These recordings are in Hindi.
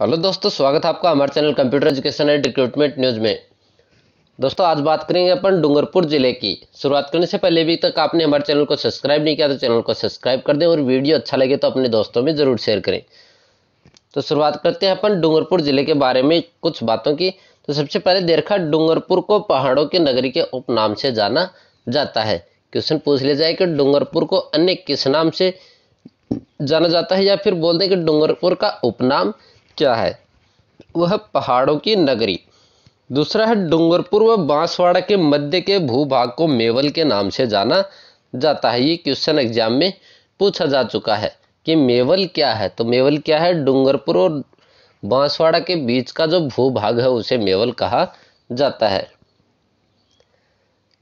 हेलो दोस्तों, स्वागत है आपका हमारे channel computer education and recruitment news में। दोस्तों आज बात करेंगे अपन डूंगरपुर जिले की। शुरुआत करने से पहले अभी तक आपने हमारे चैनल को सब्सक्राइब नहीं किया तो चैनल को सब्सक्राइब कर दें और वीडियो अच्छा लगे तो अपने दोस्तों में जरूर शेयर करें। तो शुरुआत करते हैं अपन डूंगरपुर जिले के बारे में कुछ बातों की। तो सबसे पहले दे रखा डूंगरपुर को पहाड़ों की नगरी के उपनाम से जाना जाता है। क्वेश्चन पूछ लिया जाए कि डूंगरपुर को अन्य किस नाम से जाना जाता है, या फिर बोल दें कि डूंगरपुर का उपनाम क्या है। वह पहाड़ों की नगरी। दूसरा है डूंगरपुर व बांसवाड़ा के मध्य के भूभाग को मेवल के नाम से जाना जाता है। ये क्वेश्चन एग्जाम में पूछा जा चुका है कि मेवल क्या है। तो मेवल क्या है? डूंगरपुर और बांसवाड़ा के बीच का जो भूभाग है उसे मेवल कहा जाता है।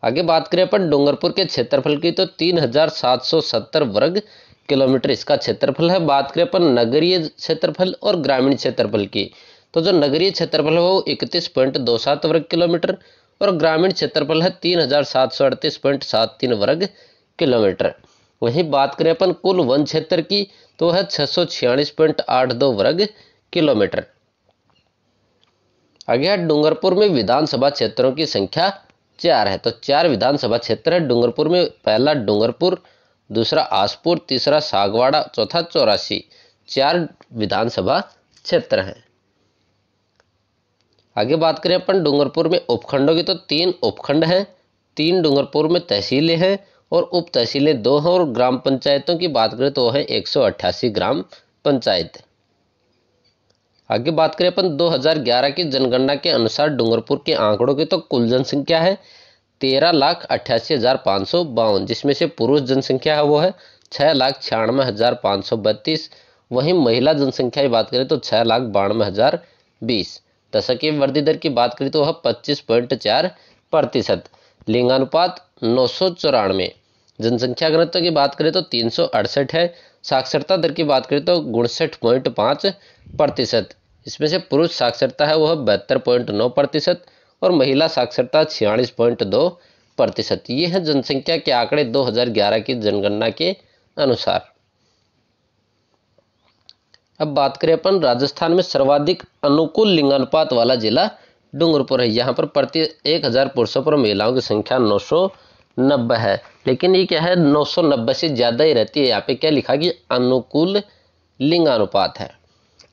आगे बात करें अपन डूंगरपुर के क्षेत्रफल की, तो 3770 वर्ग किलोमीटर इसका क्षेत्रफल है। बात करें अपन नगरीय क्षेत्रफल और ग्रामीण क्षेत्रफल की, तो जो नगरीय क्षेत्रफल है वो 31.27 वर्ग किलोमीटर और ग्रामीण क्षेत्रफल है 3738.73 वर्ग किलोमीटर। वहीं बात करें अपन कुल वन क्षेत्र की, तो है 646.82 वर्ग किलोमीटर। आगे है डूंगरपुर में विधानसभा क्षेत्रों की संख्या 4 है। तो 4 विधानसभा क्षेत्र है डूंगरपुर में। पहला डूंगरपुर, दूसरा आसपुर, तीसरा सागवाड़ा, चौथा चौरासी। 4 विधानसभा क्षेत्र हैं। आगे बात करें अपन डूंगरपुर में उपखंडों की, तो 3 उपखंड हैं, 3 डूंगरपुर में तहसीलें हैं और उप तहसीलें 2 हैं। और ग्राम पंचायतों की बात करें तो है 188 ग्राम पंचायत। आगे बात करें अपन 2011 की जनगणना के अनुसार डूंगरपुर के आंकड़ों की, तो कुल जनसंख्या है 13,88,552, जिसमें से पुरुष जनसंख्या है वो है 6,96,532। वहीं महिला जनसंख्या की बात करें तो 6,92,020। दशकीय वृद्धि दर की बात करें तो वह 25.4%। लिंगानुपात 994। जनसंख्या घनत्व की बात करें तो 368 है। साक्षरता दर की बात करें तो 59.5%। इसमें से पुरुष साक्षरता है वह 72.9% और महिला साक्षरता 46.2%। ये है जनसंख्या के आंकड़े 2011 की जनगणना के अनुसार। अब बात करें अपन राजस्थान में सर्वाधिक अनुकूल लिंगानुपात वाला जिला डूंगरपुर है। यहाँ पर प्रति 1000 पुरुषों पर महिलाओं की संख्या 990 है। लेकिन ये क्या है, 990 से ज़्यादा ही रहती है। यहाँ पे क्या लिखा कि अनुकूल लिंगानुपात है।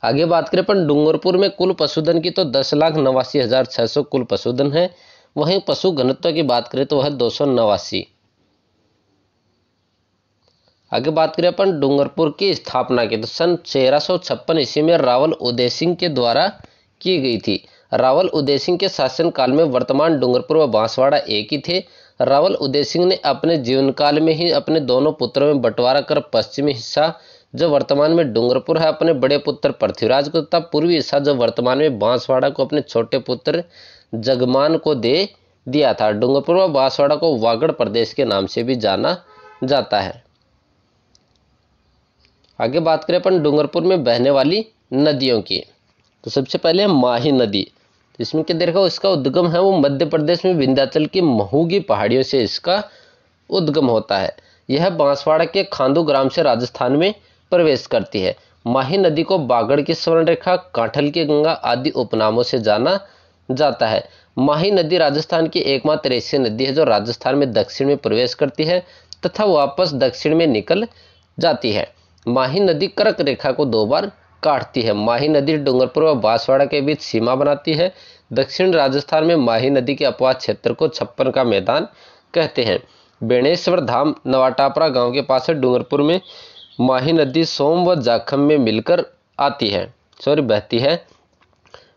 आगे बात करें अपन डूंगरपुर में कुल पशुधन की, तो 10,89,600 कुल पशुधन है। वहीं पशु घनत्व की बात करें तो वह 289। आगे बात करें अपन डूंगरपुर की स्थापना की, तो सन 1356 ईस्वी में रावल उदय सिंह के द्वारा की गई थी। रावल उदय सिंह के शासनकाल में वर्तमान डूंगरपुर व बांसवाड़ा एक ही थे। रावल उदय सिंह ने अपने जीवन काल में ही अपने दोनों पुत्रों में बंटवारा कर पश्चिमी हिस्सा जो वर्तमान में डूंगरपुर है अपने बड़े पुत्र पृथ्वीराज को तथा पूर्वी हिस्सा जो वर्तमान में बांसवाड़ा को अपने छोटे पुत्र जगमान को दे दिया था। डूंगरपुर व बांसवाड़ा को वागड़ प्रदेश के नाम से भी जाना जाता है। आगे बात करें अपन डूंगरपुर में बहने वाली नदियों की, तो सबसे पहले माही नदी। इसमें क्या देखो, इसका उद्गम है वो मध्य प्रदेश में विंध्याचल की महू की पहाड़ियों से इसका उद्गम होता है। यह बांसवाड़ा के खांदू ग्राम से राजस्थान में प्रवेश करती है। माही नदी को बागड़ की स्वर्ण रेखा, कांठल की गंगा आदि उपनामों से जाना जाता है। माही नदी राजस्थान की एकमात्र ऐसी नदी है जो राजस्थान में दक्षिण में प्रवेश करती है तथा वापस दक्षिण में निकल जाती है। माही नदी कर्क रेखा को 2 बार काटती है। माही नदी डूंगरपुर व बांसवाड़ा के बीच सीमा बनाती है। दक्षिण राजस्थान में माही नदी के अपवाद क्षेत्र को 56 का मैदान कहते हैं। बेणेश्वर धाम नवाटापरा गांव के पास है। डूंगरपुर में माही नदी सोम व जाखम में मिलकर बहती है।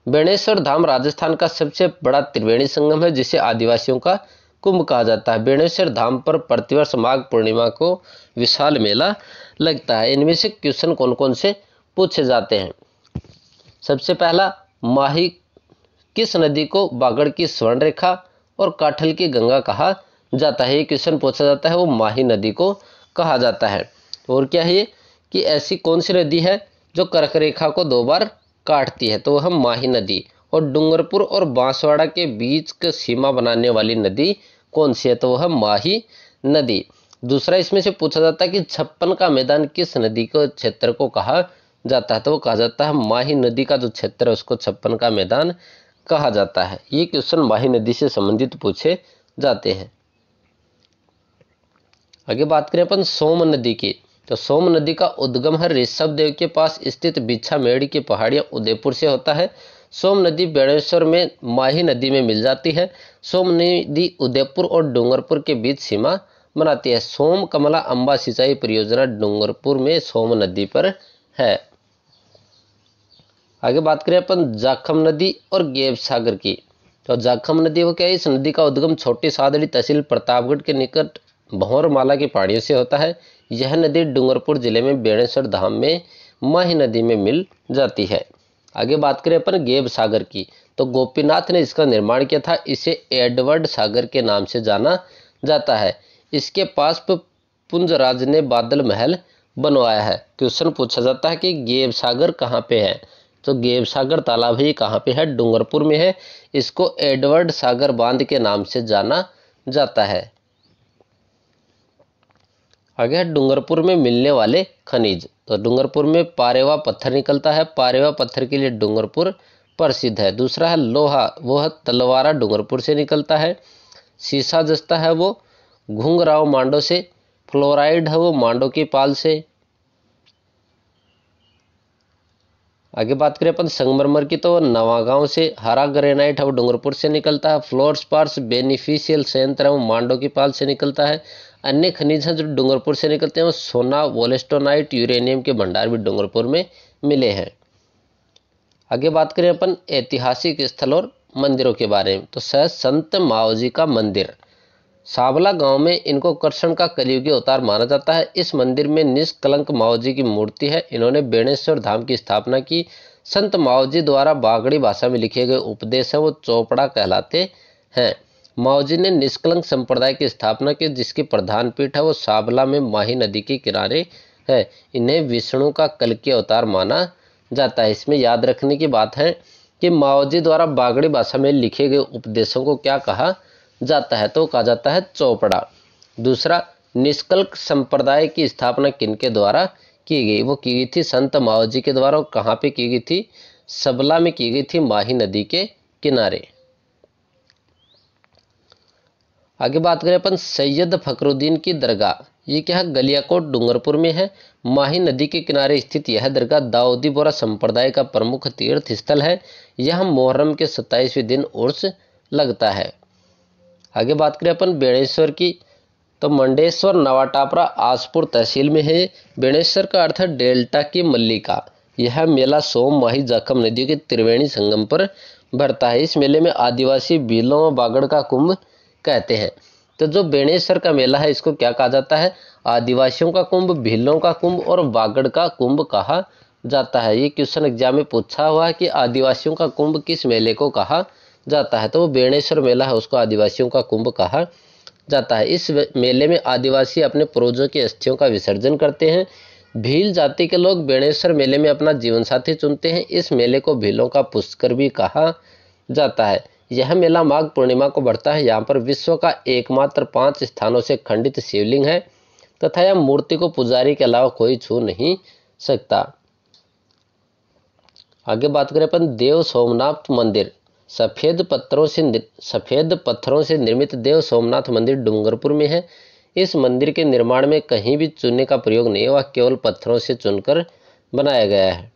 बेणेश्वर धाम राजस्थान का सबसे बड़ा त्रिवेणी संगम है जिसे आदिवासियों का कुंभ कहा जाता है। बेणेश्वर धाम पर प्रतिवर्ष माघ पूर्णिमा को विशाल मेला लगता है। इनमें से क्वेश्चन कौन कौन से पूछे जाते हैं। सबसे पहला, माही किस नदी को बागड़ की स्वर्ण रेखा और काठल की गंगा कहा जाता है? ये क्वेश्चन पूछा जाता है, वो माही नदी को कहा जाता है। और क्या है ये कि ऐसी कौन सी नदी है जो कर्क रेखा को 2 बार काटती है? तो वह माही नदी। और डूंगरपुर और बांसवाड़ा के बीच की सीमा बनाने वाली नदी कौन सी है? तो वह माही नदी। दूसरा इसमें से पूछा जाता है कि 56 का मैदान किस नदी को क्षेत्र को कहा जाता है तो वो कहा जाता है माही नदी का जो क्षेत्र है उसको 56 का मैदान कहा जाता है। ये क्वेश्चन माही नदी से संबंधित पूछे जाते हैं। आगे बात करें अपन सोम नदी की, तो सोम नदी का उद्गम है ऋषभ देव के पास स्थित बिछामेड़ी की पहाड़ियां उदयपुर से होता है। सोम नदी बेणेश्वर में माही नदी में मिल जाती है। सोम नदी उदयपुर और डूंगरपुर के बीच सीमा बनाती है। सोम कमला अंबा सिंचाई परियोजना डूंगरपुर में सोम नदी पर है। आगे बात करें अपन जाखम नदी और गेब सागर की, तो जाखम नदी वो क्या है, इस नदी का उद्गम छोटी सादड़ी तहसील प्रतापगढ़ के निकट भंवरमाला की पहाड़ियों से होता है। यह नदी डूंगरपुर जिले में बेणेश्वर धाम में माही नदी में मिल जाती है। आगे बात करें अपन गेब सागर की, तो गोपीनाथ ने इसका निर्माण किया था। इसे एडवर्ड सागर के नाम से जाना जाता है। इसके पास पुंजराज ने बादल महल बनवाया है। क्वेश्चन पूछा जाता है कि गेब सागर कहाँ पे है, तो गेब सागर तालाब ही कहाँ पे है, डूंगरपुर में है। इसको एडवर्ड सागर बांध के नाम से जाना जाता है। आगे है डूंगरपुर में मिलने वाले खनिज, तो डूंगरपुर में पारेवा पत्थर निकलता है। पारेवा पत्थर के लिए डूंगरपुर प्रसिद्ध है। दूसरा है लोहा, वो है तलवारा, डूंगरपुर से निकलता है। सीसा जस्ता है वो घुंघराव मांडो से। फ्लोराइड है वो मांडो की पाल से। आगे बात करें अपन संगमरमर की, तो नवागांव से। हरा ग्रेनाइट है वो डूंगरपुर से निकलता है। फ्लोरस्पार्स बेनिफिशियल संयंत्र है वो मांडो की पाल से निकलता है। अन्य खनिज हैं जो डूंगरपुर से निकलते हैं वो सोना, वोलेस्टोनाइट, यूरेनियम के भंडार भी डूंगरपुर में मिले हैं। आगे बात करें अपन ऐतिहासिक स्थल और मंदिरों के बारे में, तो संत मावजी का मंदिर सावला गांव में, इनको कृष्ण का कलियुगी अवतार माना जाता है। इस मंदिर में निष्कलंक मावजी की मूर्ति है। इन्होंने बेणेश्वर धाम की स्थापना की। संत मावजी द्वारा बागड़ी भाषा में लिखे गए उपदेश है वो चौपड़ा कहलाते हैं। मावजी ने निष्कलंक संप्रदाय की स्थापना की, जिसकी प्रधान पीठ है वो सावला में माही नदी के किनारे है। इन्हें विष्णु का कल्कि अवतार माना जाता है। इसमें याद रखने की बात है कि मावजी द्वारा बागड़ी भाषा में लिखे गए उपदेशों को क्या कहा जाता है, तो कहा जाता है चौपड़ा। दूसरा, निष्कल्क संप्रदाय की स्थापना किनके द्वारा की गई, वो की गई थी संत मावजी के द्वारा। और कहाँ पे की गई थी, सबला में की गई थी, माही नदी के किनारे। आगे बात करें अपन सैयद फखरुद्दीन की दरगाह, ये क्या है, गलियाकोट डूंगरपुर में है। माही नदी के किनारे स्थित यह दरगाह दाऊदी बोरा संप्रदाय का प्रमुख तीर्थ स्थल है। यह मुहर्रम के 27वें दिन उर्स लगता है। आगे बात करें अपन बेणेश्वर की, तो मंडेश्वर नवाटापरा आसपुर तहसील में है। बेणेश्वर का अर्थ है डेल्टा की मल्लिका। यह मेला सोम, माही, जाखम नदियों के त्रिवेणी संगम पर भरता है। इस मेले में आदिवासी भीलों व बागड़ का कुंभ कहते हैं। तो जो बेणेश्वर का मेला है इसको क्या कहा जाता है, आदिवासियों का कुंभ, भीलों का कुंभ और बागड़ का कुंभ कहा जाता है। ये क्वेश्चन एग्जाम में पूछा हुआ है कि आदिवासियों का कुंभ किस मेले को कहा जाता है, तो वो बेणेश्वर मेला है उसको आदिवासियों का कुंभ कहा जाता है। इस मेले में आदिवासी अपने पूर्वजों की अस्थियों का विसर्जन करते हैं। भील जाति के लोग बेणेश्वर मेले में अपना जीवन साथी चुनते हैं। इस मेले को भीलों का पुष्कर भी कहा जाता है। यह मेला माघ पूर्णिमा को बढ़ता है। यहाँ पर विश्व का एकमात्र 5 स्थानों से खंडित शिवलिंग है तथा यह मूर्ति को पुजारी के अलावा कोई छू नहीं सकता। आगे बात करें अपन देव सोमनाथ मंदिर, सफेद पत्थरों से निर्मित देव सोमनाथ मंदिर डूंगरपुर में है। इस मंदिर के निर्माण में कहीं भी चूने का प्रयोग नहीं हुआ, केवल पत्थरों से चुनकर बनाया गया है।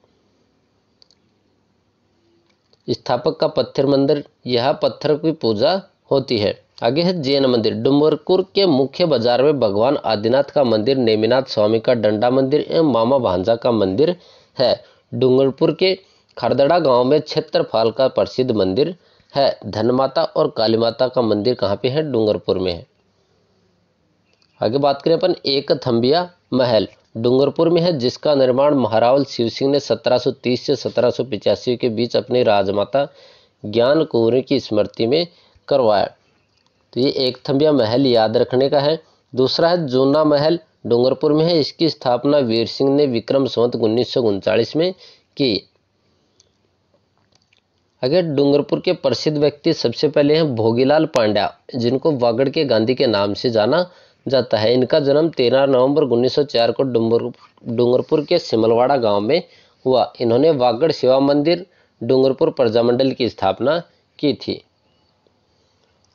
स्थापक का पत्थर मंदिर, यह पत्थर की पूजा होती है। आगे है जैन मंदिर, डूंगरपुर के मुख्य बाजार में भगवान आदिनाथ का मंदिर, नेमिनाथ स्वामी का डंडा मंदिर एवं मामा भांजा का मंदिर है। डूंगरपुर के खरदड़ा गांव में क्षेत्रफल का प्रसिद्ध मंदिर है। धनमाता और काली माता का मंदिर कहाँ पे है, डूंगरपुर में है। आगे बात करें अपन एक थंबिया महल, डूंगरपुर में है, जिसका निर्माण महारावल शिव सिंह ने 1730 से 1785 के बीच अपनी राजमाता ज्ञान कुंवरी की स्मृति में करवाया। तो ये एक थंबिया महल याद रखने का है। दूसरा है जूना महल, डूंगरपुर में है। इसकी स्थापना वीर सिंह ने विक्रम संवत 1939 में की। अगर डूंगरपुर के प्रसिद्ध व्यक्ति सबसे पहले हैं भोगीलाल पांड्या, जिनको वागड़ के गांधी के नाम से जाना जाता है। इनका जन्म 13 नवंबर 1904 को डूंगरपुर के सिमलवाड़ा गांव में हुआ। इन्होंने वागड़ शिवा मंदिर डूंगरपुर प्रजामंडल की स्थापना की थी।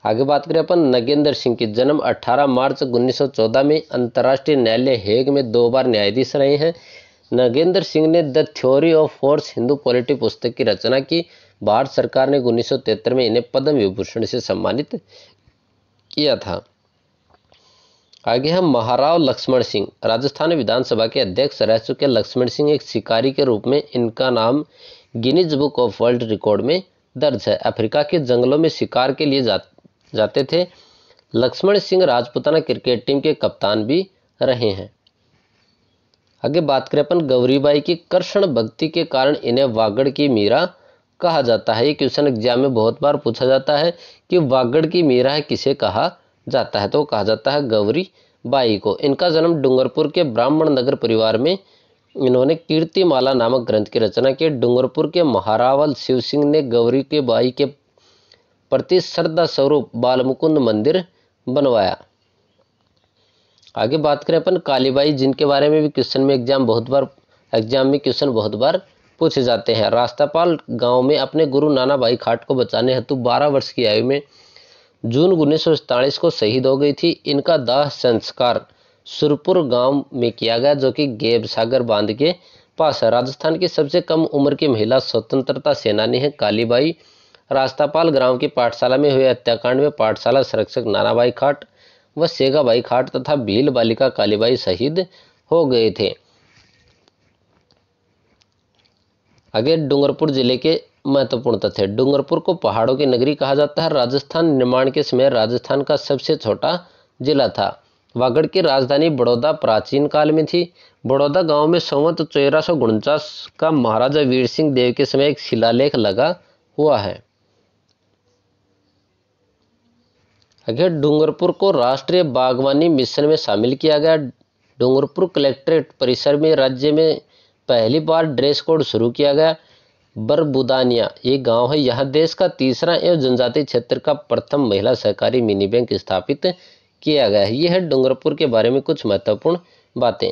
आगे बात करें अपन नगेंद्र सिंह की। जन्म 18 मार्च 1914 में। अंतर्राष्ट्रीय न्यायालय हेग में 2 बार न्यायाधीश रहे हैं। नगेंद्र सिंह ने the theory of force Hindu polity पुस्तक की रचना की। भारत सरकार ने 1973 में इन्हें पद्म विभूषण से सम्मानित किया था। आगे हम महाराव लक्ष्मण सिंह। राजस्थान विधानसभा के अध्यक्ष रह चुके लक्ष्मण सिंह एक शिकारी के रूप में इनका नाम Guinness book of world record में दर्ज है। अफ्रीका के जंगलों में शिकार के लिए जाते थे। लक्ष्मण सिंह राजपूताना क्रिकेट टीम के कप्तान भी रहे हैं। आगे बात करें अपन गौरीबाई की। कृष्ण भक्ति के कारण इन्हें वागड़ की मीरा कहा जाता है। ये क्वेश्चन एग्जाम में बहुत बार पूछा जाता है कि वागड़ की मीरा किसे कहा जाता है, तो कहा जाता है गौरीबाई को। इनका जन्म डूंगरपुर के ब्राह्मण नगर परिवार में। इन्होंने कीर्तिमाला नामक ग्रंथ की रचना की। डूंगरपुर के महारावल शिव सिंह ने गौरी के बाई के प्रति श्रद्धा स्वरूप बालमुकुंद मंदिर बनवाया। आगे बात करें अपन कालीबाई, जिनके बारे में भी एग्जाम में क्वेश्चन बहुत बार पूछे जाते हैं। रास्तापाल गांव में अपने गुरु नाना भाई खाट को बचाने हेतु 12 वर्ष की आयु में जून 1947 को शहीद हो गई थी। इनका दाह संस्कार सुरपुर गांव में किया गया, जो कि गेब सागर बांध के पास है। राजस्थान की सबसे कम उम्र की महिला स्वतंत्रता सेनानी है कालीबाई। रास्तापाल ग्राम की पाठशाला में हुए हत्याकांड में पाठशाला संरक्षक नानाभाई खाट व सेगाबाई खाट तथा भील बालिका कालीबाई शहीद हो गए थे। आगे डूंगरपुर जिले के महत्वपूर्ण तथ्य। डूंगरपुर को पहाड़ों की नगरी कहा जाता है। राजस्थान निर्माण के समय राजस्थान का सबसे छोटा जिला था। वागड़ की राजधानी बड़ौदा प्राचीन काल में थी। बड़ौदा गांव में संवत 1349 का महाराजा वीर सिंह देव के समय एक शिलालेख लगा हुआ है। आगे डूंगरपुर को राष्ट्रीय बागवानी मिशन में शामिल किया गया। डूंगरपुर कलेक्ट्रेट परिसर में राज्य में पहली बार ड्रेस कोड शुरू किया गया। बरबुदानिया ये गांव है। यहां देश का तीसरा एवं जनजातीय क्षेत्र का प्रथम महिला सहकारी मिनी बैंक स्थापित किया गया है। यह है डूंगरपुर के बारे में कुछ महत्वपूर्ण बातें।